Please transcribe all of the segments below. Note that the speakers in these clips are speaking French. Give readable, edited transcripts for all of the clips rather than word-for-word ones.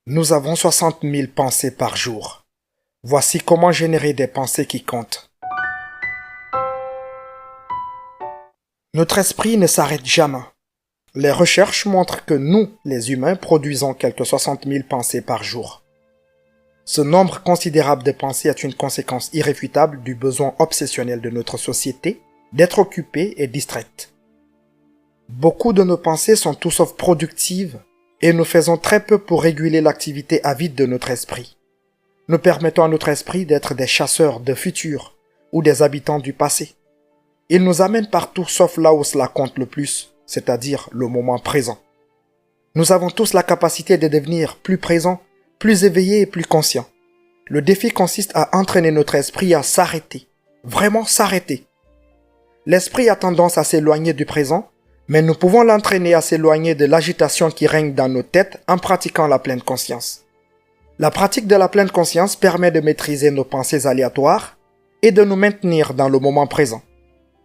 Nous avons 60 000 pensées par jour. Voici comment générer des pensées qui comptent. Notre esprit ne s'arrête jamais. Les recherches montrent que nous, les humains, produisons quelques 60 000 pensées par jour. Ce nombre considérable de pensées est une conséquence irréfutable du besoin obsessionnel de notre société d'être occupée et distraite. Beaucoup de nos pensées sont tout sauf productives et nous faisons très peu pour réguler l'activité avide de notre esprit. Nous permettons à notre esprit d'être des chasseurs de futur ou des habitants du passé. Il nous amène partout sauf là où cela compte le plus, c'est-à-dire le moment présent. Nous avons tous la capacité de devenir plus présents, plus éveillés et plus conscients. Le défi consiste à entraîner notre esprit à s'arrêter, vraiment s'arrêter. L'esprit a tendance à s'éloigner du présent, mais nous pouvons l'entraîner à s'éloigner de l'agitation qui règne dans nos têtes en pratiquant la pleine conscience. La pratique de la pleine conscience permet de maîtriser nos pensées aléatoires et de nous maintenir dans le moment présent.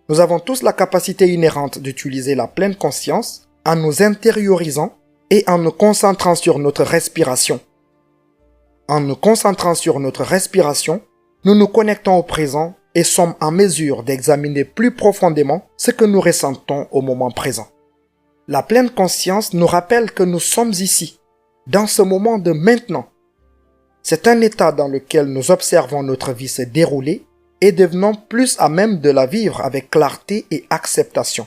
Nous avons tous la capacité inhérente d'utiliser la pleine conscience en nous intériorisant et en nous concentrant sur notre respiration. En nous concentrant sur notre respiration, nous nous connectons au présent et sommes en mesure d'examiner plus profondément ce que nous ressentons au moment présent. La pleine conscience nous rappelle que nous sommes ici, dans ce moment de maintenant. C'est un état dans lequel nous observons notre vie se dérouler et devenons plus à même de la vivre avec clarté et acceptation.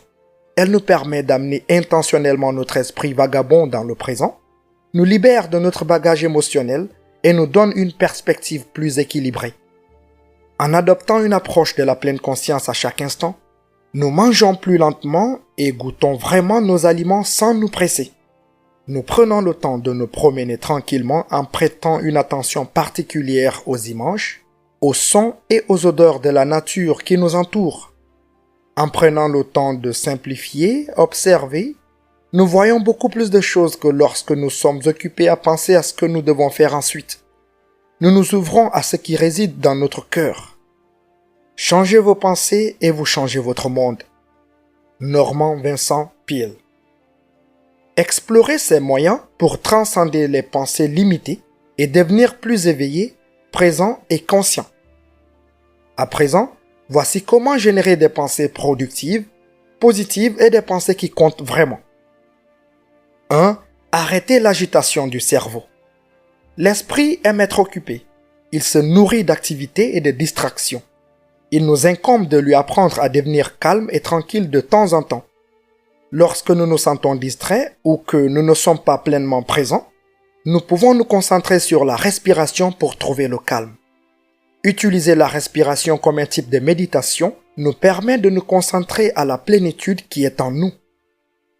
Elle nous permet d'amener intentionnellement notre esprit vagabond dans le présent, nous libère de notre bagage émotionnel et nous donne une perspective plus équilibrée. En adoptant une approche de la pleine conscience à chaque instant, nous mangeons plus lentement et goûtons vraiment nos aliments sans nous presser. Nous prenons le temps de nous promener tranquillement en prêtant une attention particulière aux images, aux sons et aux odeurs de la nature qui nous entoure. En prenant le temps de simplifier, observer, nous voyons beaucoup plus de choses que lorsque nous sommes occupés à penser à ce que nous devons faire ensuite. Nous nous ouvrons à ce qui réside dans notre cœur. Changez vos pensées et vous changez votre monde. Norman Vincent Peale. Explorez ces moyens pour transcender les pensées limitées et devenir plus éveillé, présent et conscient. À présent, voici comment générer des pensées productives, positives et des pensées qui comptent vraiment. 1. Arrêtez l'agitation du cerveau. L'esprit aime être occupé. Il se nourrit d'activités et de distractions. Il nous incombe de lui apprendre à devenir calme et tranquille de temps en temps. Lorsque nous nous sentons distraits ou que nous ne sommes pas pleinement présents, nous pouvons nous concentrer sur la respiration pour trouver le calme. Utiliser la respiration comme un type de méditation nous permet de nous concentrer à la plénitude qui est en nous.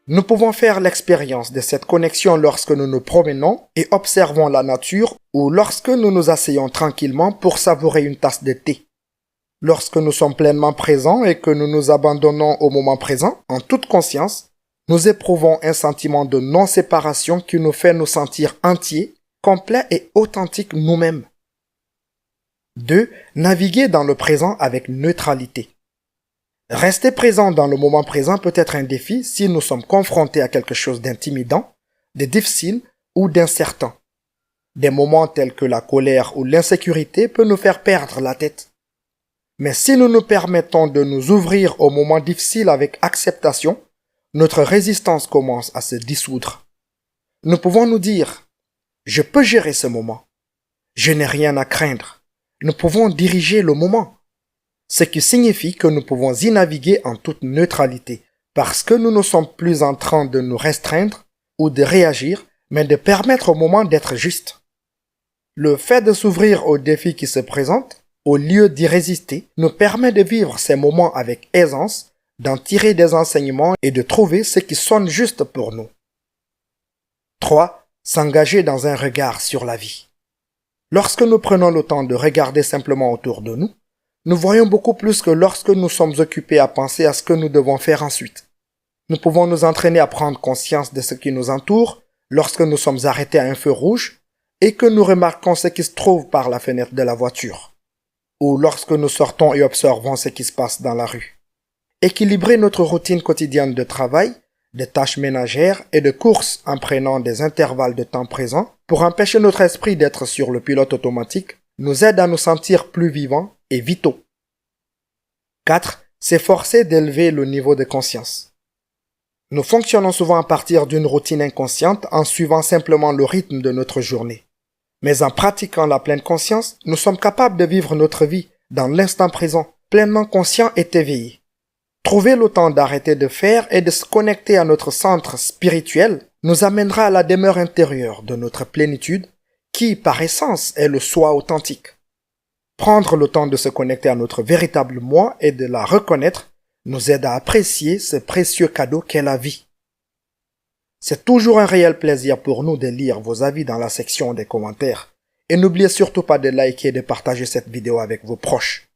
Nous pouvons faire l'expérience de cette connexion lorsque nous nous promenons et observons la nature ou lorsque nous nous asseyons tranquillement pour savourer une tasse de thé. Lorsque nous sommes pleinement présents et que nous nous abandonnons au moment présent, en toute conscience, nous éprouvons un sentiment de non-séparation qui nous fait nous sentir entiers, complets et authentiques nous-mêmes. 2. Naviguer dans le présent avec neutralité. Rester présent dans le moment présent peut être un défi si nous sommes confrontés à quelque chose d'intimidant, de difficile ou d'incertain. Des moments tels que la colère ou l'insécurité peuvent nous faire perdre la tête. Mais si nous nous permettons de nous ouvrir aux moments difficiles avec acceptation, notre résistance commence à se dissoudre. Nous pouvons nous dire « Je peux gérer ce moment. Je n'ai rien à craindre. » Nous pouvons diriger le moment. Ce qui signifie que nous pouvons y naviguer en toute neutralité, parce que nous ne sommes plus en train de nous restreindre ou de réagir, mais de permettre au moment d'être juste. Le fait de s'ouvrir aux défis qui se présentent, au lieu d'y résister, nous permet de vivre ces moments avec aisance, d'en tirer des enseignements et de trouver ce qui sonne juste pour nous. 3. S'engager dans un regard sur la vie. Lorsque nous prenons le temps de regarder simplement autour de nous, nous voyons beaucoup plus que lorsque nous sommes occupés à penser à ce que nous devons faire ensuite. Nous pouvons nous entraîner à prendre conscience de ce qui nous entoure lorsque nous sommes arrêtés à un feu rouge et que nous remarquons ce qui se trouve par la fenêtre de la voiture, ou lorsque nous sortons et observons ce qui se passe dans la rue. Équilibrer notre routine quotidienne de travail de tâches ménagères et de courses en prenant des intervalles de temps présents pour empêcher notre esprit d'être sur le pilote automatique nous aide à nous sentir plus vivants et vitaux. 4. S'efforcer d'élever le niveau de conscience. Nous fonctionnons souvent à partir d'une routine inconsciente en suivant simplement le rythme de notre journée. Mais en pratiquant la pleine conscience, nous sommes capables de vivre notre vie dans l'instant présent, pleinement conscient et éveillé. Trouver le temps d'arrêter de faire et de se connecter à notre centre spirituel nous amènera à la demeure intérieure de notre plénitude qui, par essence, est le soi authentique. Prendre le temps de se connecter à notre véritable moi et de la reconnaître nous aide à apprécier ce précieux cadeau qu'est la vie. C'est toujours un réel plaisir pour nous de lire vos avis dans la section des commentaires. Et n'oubliez surtout pas de liker et de partager cette vidéo avec vos proches.